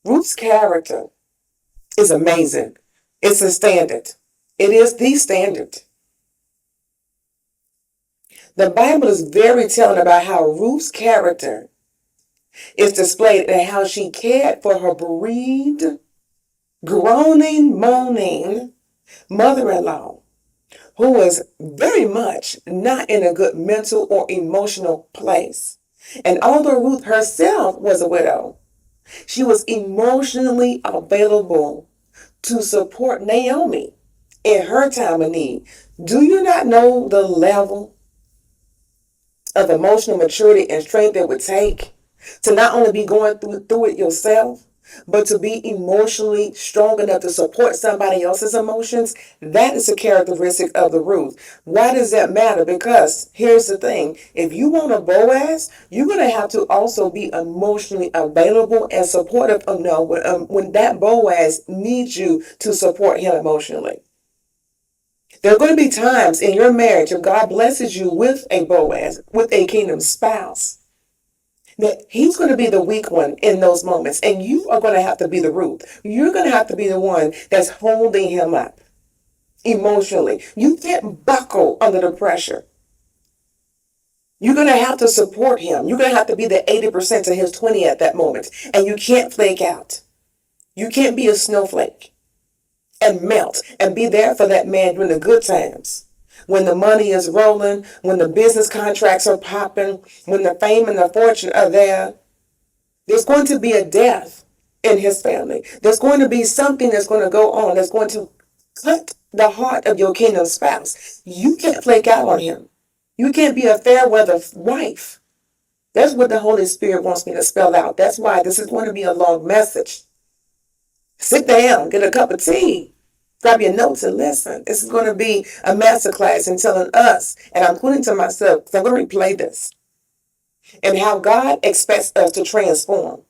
Ruth's character is amazing. It's a standard. It is the standard. The Bible is very telling about how Ruth's character is displayed and how she cared for her bereaved, groaning, moaning mother-in-law, who was very much not in a good mental or emotional place. And although Ruth herself was a widow, she was emotionally available to support Naomi in her time of need. Do you not know the level of emotional maturity and strength it would take to not only be going through it yourself, but to be emotionally strong enough to support somebody else's emotions? That is a characteristic of the Ruth. Why does that matter? Because here's the thing. If you want a Boaz, you're going to have to also be emotionally available and supportive when that Boaz needs you to support him emotionally. There are going to be times in your marriage, if God blesses you with a Boaz, with a kingdom spouse, that he's going to be the weak one in those moments. And you are going to have to be the Ruth. You're going to have to be the one that's holding him up emotionally. You can't buckle under the pressure. You're going to have to support him. You're going to have to be the 80% to his 20 at that moment. And you can't flake out. You can't be a snowflake and melt and be there for that man during the good times. When the money is rolling, when the business contracts are popping, when the fame and the fortune are there, there's going to be a death in his family. There's going to be something that's going to go on that's going to cut the heart of your kingdom spouse. You can't flake out on him. You can't be a fair weather wife. That's what the Holy Spirit wants me to spell out. That's why this is going to be a long message. Sit down, get a cup of tea. Grab your notes and listen. This is going to be a masterclass in telling us, and I'm putting to myself, because I'm going to replay this, and how God expects us to transform.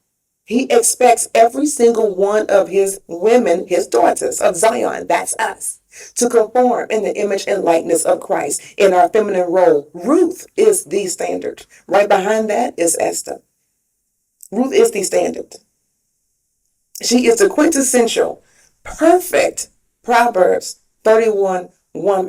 He expects every single one of his women, his daughters of Zion, that's us, to conform in the image and likeness of Christ in our feminine role. Ruth is the standard. Right behind that is Esther. Ruth is the standard. She is the quintessential, perfect Proverbs 31 woman.